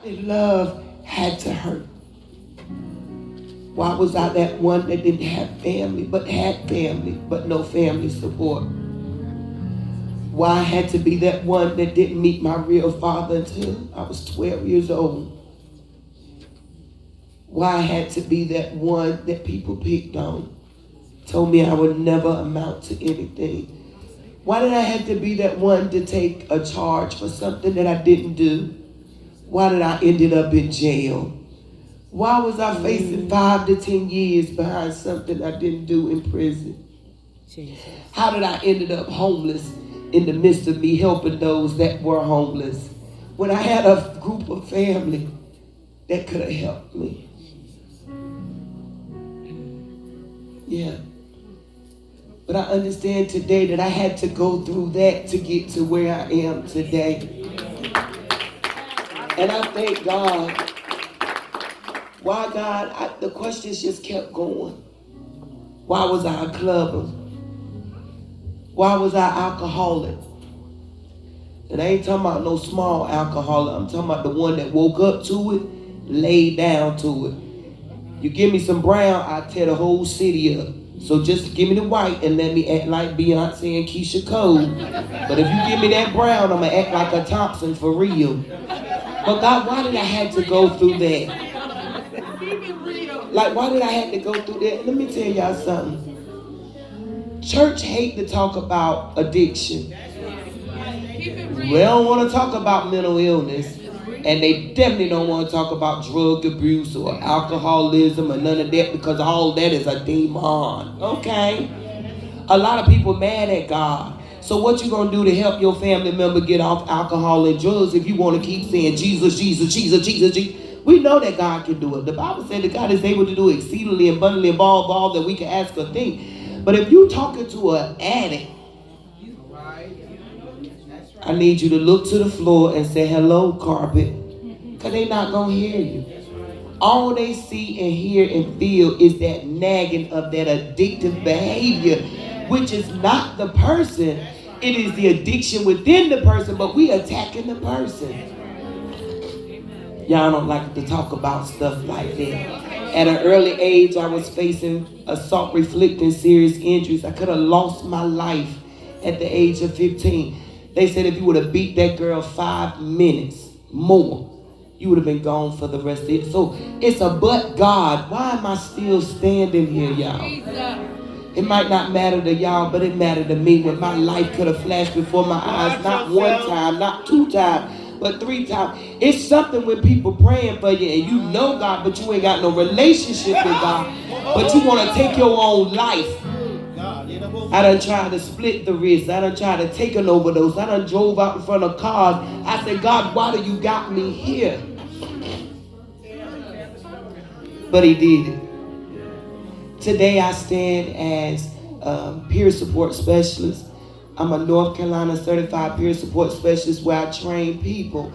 And love had to hurt. Why was I that one that didn't have family, but had family, but no family support? Why I had to be that one that didn't meet my real father until I was 12 years old? Why I had to be that one that people picked on, told me I would never amount to anything? Why did I have to be that one to take a charge for something that I didn't do? Why did I ended up in jail? Why was I facing 5 to 10 years behind something I didn't do in prison? Jesus. How did I ended up homeless in the midst of me helping those that were homeless when I had a group of family that could have helped me? Yeah. But I understand today that I had to go through that to get to where I am today. And I thank God. Why, God? The questions just kept going. Why was I a clubber? Why was I alcoholic? And I ain't talking about no small alcoholic. I'm talking about the one that woke up to it, laid down to it. You give me some brown, I tear the whole city up. So just give me the white and let me act like Beyonce and Keisha Cole. But if you give me that brown, I'm going to act like a Thompson for real. But God, why did I have to go through that? Like, why did I have to go through that? Let me tell y'all something. Church hate to talk about addiction. We don't want to talk about mental illness. And they definitely don't want to talk about drug abuse or alcoholism or none of that, because all that is a demon. Okay? A lot of people mad at God. So what you going to do to help your family member get off alcohol and drugs if you want to keep saying Jesus, Jesus, Jesus, Jesus, Jesus? We know that God can do it. The Bible said that God is able to do exceedingly abundantly above all that we can ask or think. But if you talking to an addict, I need you to look to the floor and say, hello, carpet. Because they're not going to hear you. All they see and hear and feel is that nagging of that addictive behavior, which is not the person. It is the addiction within the person, but we attacking the person. Y'all don't like to talk about stuff like that. At an early age, I was facing assault-reflecting serious injuries. I could have lost my life at the age of 15. They said if you would have beat that girl 5 minutes more, you would have been gone for the rest of it. So it's a but God. Why am I still standing here, y'all? It might not matter to y'all, but it mattered to me when my life could have flashed before my eyes, not one time, not 2 times, but 3 times. It's something when people praying for you and you know God, but you ain't got no relationship with God, but you want to take your own life. I done tried to split the wrist. I done tried to take an overdose. I done drove out in front of cars. I said, God, why do you got me here? But he did it. Today I stand as peer support specialist. I'm a North Carolina certified peer support specialist where I train people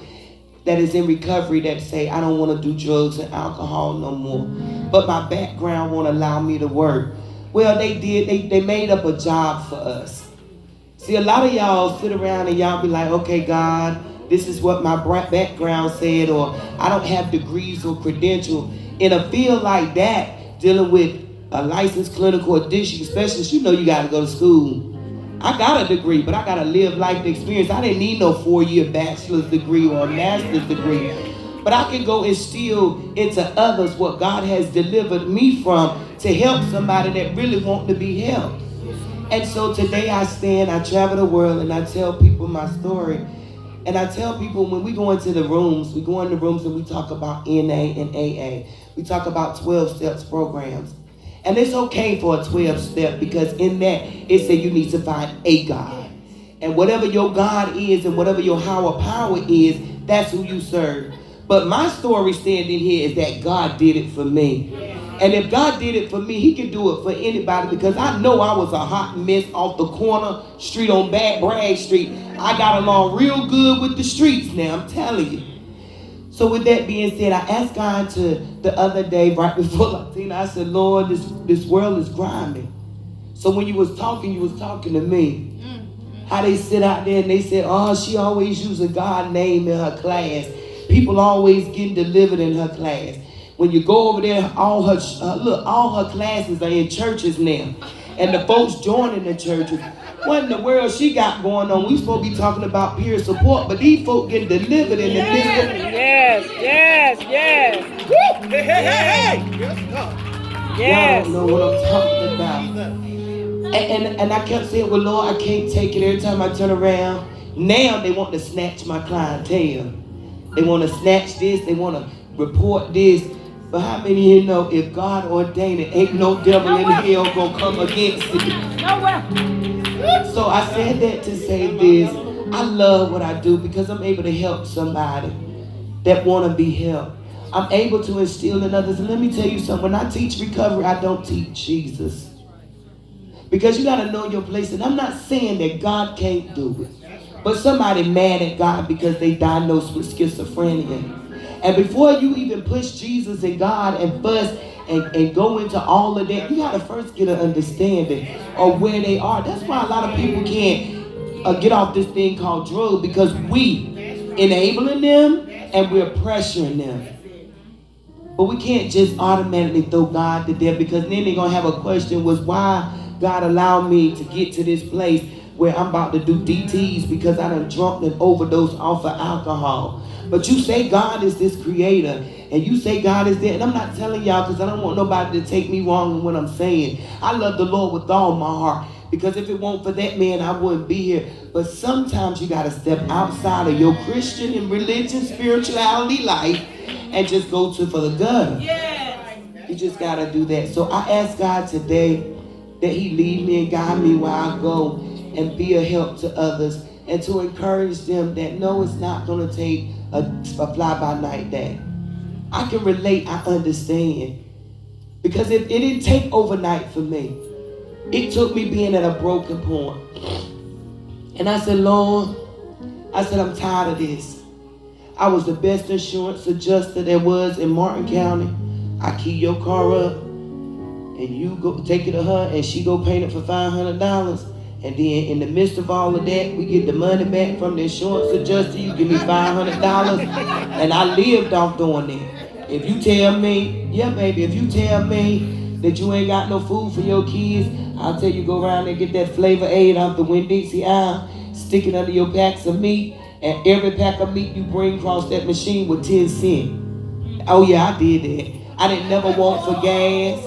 that is in recovery that say, I don't want to do drugs and alcohol no more. But my background won't allow me to work. Well, they did. They made up a job for us. See, a lot of y'all sit around and y'all be like, okay, God, this is what my background said, or I don't have degrees or credentials. In a field like that, dealing with a licensed clinical addiction specialist, you know you got to go to school. I got a degree, but I got to live life experience. I didn't need no 4-year bachelor's degree or a master's degree. But I can go instill into others what God has delivered me from to help somebody that really want to be helped. And so today I stand, I travel the world, and I tell people my story. And I tell people when we go into the rooms, we go in the rooms and we talk about NA and AA. We talk about 12 steps programs. And it's okay for a 12-step because in that it said you need to find a God. And whatever your God is and whatever your higher power is, that's who you serve. But my story standing here is that God did it for me. And if God did it for me, he can do it for anybody, because I know I was a hot mess off the corner street on Bad Bragg Street. I got along real good with the streets now, I'm telling you. So with that being said, I asked God the other day, right before Latina, I said, Lord, this world is grimy. So when you was talking to me. How they sit out there and they said, oh, she always using God's name in her class. People always getting delivered in her class. When you go over there, all her classes are in churches now. And the folks joining the churches. What in the world she got going on? We supposed to be talking about peer support, but these folks getting delivered in the midst of it. Yes. Woo! Hey. Y'all don't know what I'm talking about. And I kept saying, well, Lord, I can't take it. Every time I turn around, now they want to snatch my clientele. They want to snatch this. They want to report this. But how many of you know if God ordained it, ain't no devil in hell gonna come against it? So I said that to say this. I love what I do because I'm able to help somebody that want to be helped. I'm able to instill in others. And let me tell you something. When I teach recovery, I don't teach Jesus. Because you got to know your place. And I'm not saying that God can't do it. But somebody mad at God because they diagnosed with schizophrenia. And before you even push Jesus and God and fuss and go into all of that, you got to first get an understanding of where they are. That's why a lot of people can't get off this thing called drug, because we enabling them and we're pressuring them. But we can't just automatically throw God to death, because then they're going to have a question, was why God allowed me to get to this place where I'm about to do DTs because I done drunk and overdosed off of alcohol. But you say God is this creator, and you say God is there. And I'm not telling y'all because I don't want nobody to take me wrong in what I'm saying. I love the Lord with all my heart, because if it weren't for that man, I wouldn't be here. But sometimes you got to step outside of your Christian and religion, spirituality life, and just go for the gutter. You just got to do that. So I ask God today that he lead me and guide me where I go and be a help to others, and to encourage them that no, it's not going to take a fly-by-night day. I can relate, I understand. Because it didn't take overnight for me. It took me being at a broken point. And I said, Lord, I'm tired of this. I was the best insurance adjuster there was in Martin County. I key your car up, and you go take it to her, and she go paint it for $500. And then in the midst of all of that, we get the money back from the insurance adjuster. You give me $500, and I lived off doing that. If you tell me, yeah, baby, if you tell me that you ain't got no food for your kids, I'll tell you go around and get that Flavor Aid off the Winn-Dixie aisle, stick it under your packs of meat, and every pack of meat you bring across that machine with 10 cents. Oh yeah, I did that. I didn't never want for gas.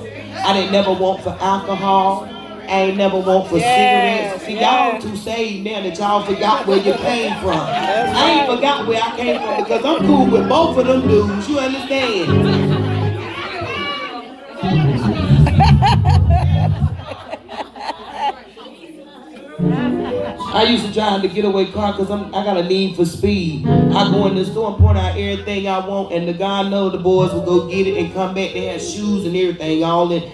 I didn't never want for alcohol. I ain't never want for cigarettes. See, y'all too saved now that y'all forgot where you came from. I ain't forgot where I came from, because I'm cool with both of them dudes. You understand? I used to drive the getaway car because I got a need for speed. I go in the store and point out everything I want, and the guy knows the boys will go get it and come back. They have shoes and everything all in.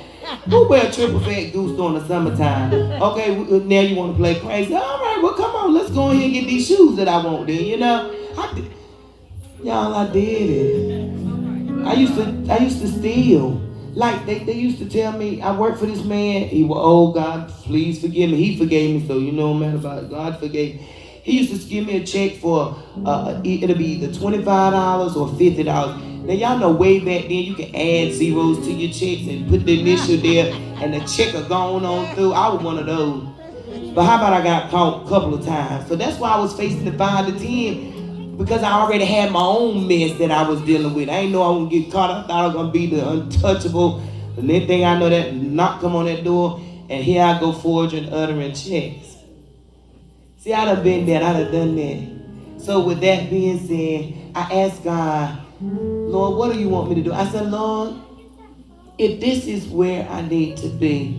Who wear a triple fat goose during the summertime? Okay, now you want to play crazy. All right, well, come on, let's go ahead and get these shoes that I want then, you know? I did it. I used to steal. Like, they used to tell me, I worked for this man. He was, oh, God, please forgive me. He forgave me, so you know no matter about it. God forgave me. He used to give me a check for, it'll be either $25 or $50. Now, y'all know way back then you can add zeros to your checks and put the initial there, and the check are going on through. I was one of those. But how about I got caught a couple of times? So that's why I was facing the 5 to 10, because I already had my own mess that I was dealing with. I didn't know I was going to get caught. I thought I was going to be the untouchable. The next thing I know, that knock come on that door, and here I go forging, uttering checks. See, I done been there. I done done that. So with that being said, I asked God, Lord, what do you want me to do? I said, Lord, if this is where I need to be,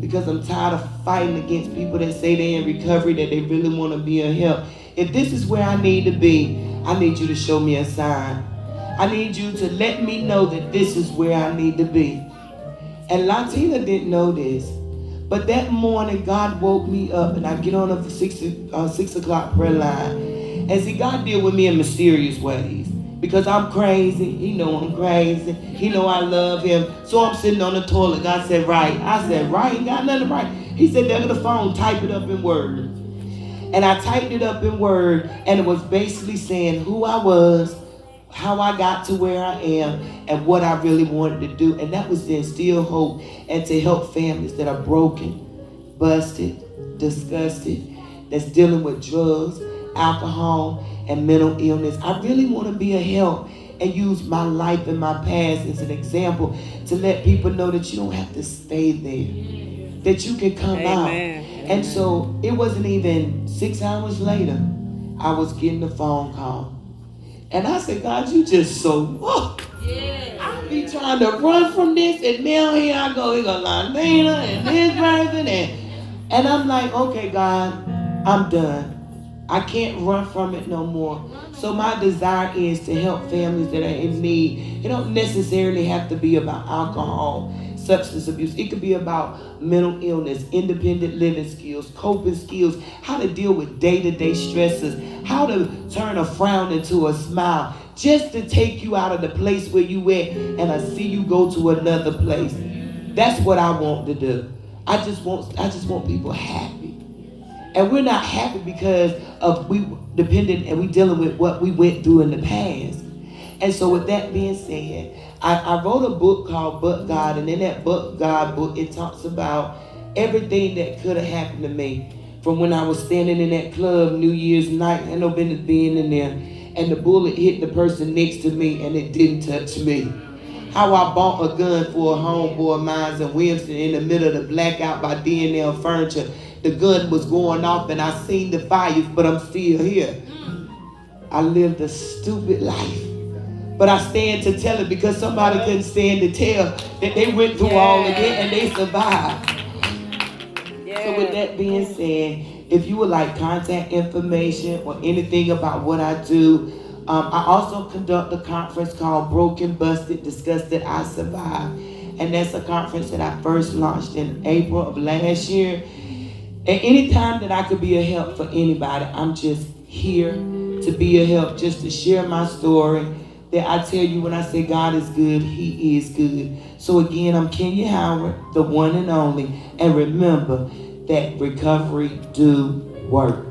because I'm tired of fighting against people that say they're in recovery, that they really want to be a help. If this is where I need to be, I need you to show me a sign. I need you to let me know that this is where I need to be. And Latina didn't know this. But that morning, God woke me up, and I get on a 6 o'clock prayer line. And see, God deal with me in mysterious ways. Because I'm crazy. He know I'm crazy. He know I love him. So I'm sitting on the toilet. God said, right. I said, right? Ain't got nothing right. He said, there go the phone. Type it up in Word. And I typed it up in Word. And it was basically saying who I was, how I got to where I am and what I really wanted to do. And that was to instill hope and to help families that are broken, busted, disgusted, that's dealing with drugs, alcohol, and mental illness. I really want to be a help and use my life and my past as an example to let people know that you don't have to stay there, that you can come out. And so it wasn't even 6 hours later, I was getting a phone call. And I said, God, you just so, I be trying to run from this, and now here I go, here go Londina and this person, and I'm like, okay, God, I'm done. I can't run from it no more. So my desire is to help families that are in need. It don't necessarily have to be about alcohol, substance abuse. It could be about mental illness, independent living skills, coping skills, how to deal with day-to-day stresses, how to turn a frown into a smile, just to take you out of the place where you at and I see you go to another place. That's what I want to do. I just want people happy. And we're not happy because of we dependent and we dealing with what we went through in the past. And so with that being said, I wrote a book called But God, and in that But God book, it talks about everything that could have happened to me. From when I was standing in that club New Year's night, I had no business being in there, and the bullet hit the person next to me and it didn't touch me. How I bought a gun for a homeboy of mine in Williamson in the middle of the blackout by D&L Furniture. The gun was going off and I seen the fires, but I'm still here. I lived a stupid life. But I stand to tell it because somebody couldn't stand to tell that they went through all of it and they survived. So with that being said, if you would like contact information or anything about what I do, I also conduct a conference called Broken, Busted, Disgusted, I Survived. And that's a conference that I first launched in April of last year. And anytime that I could be a help for anybody, I'm just here to be a help, just to share my story. That I tell you when I say God is good, He is good. So again, I'm Kenya Howard, the one and only. And remember that recovery do work.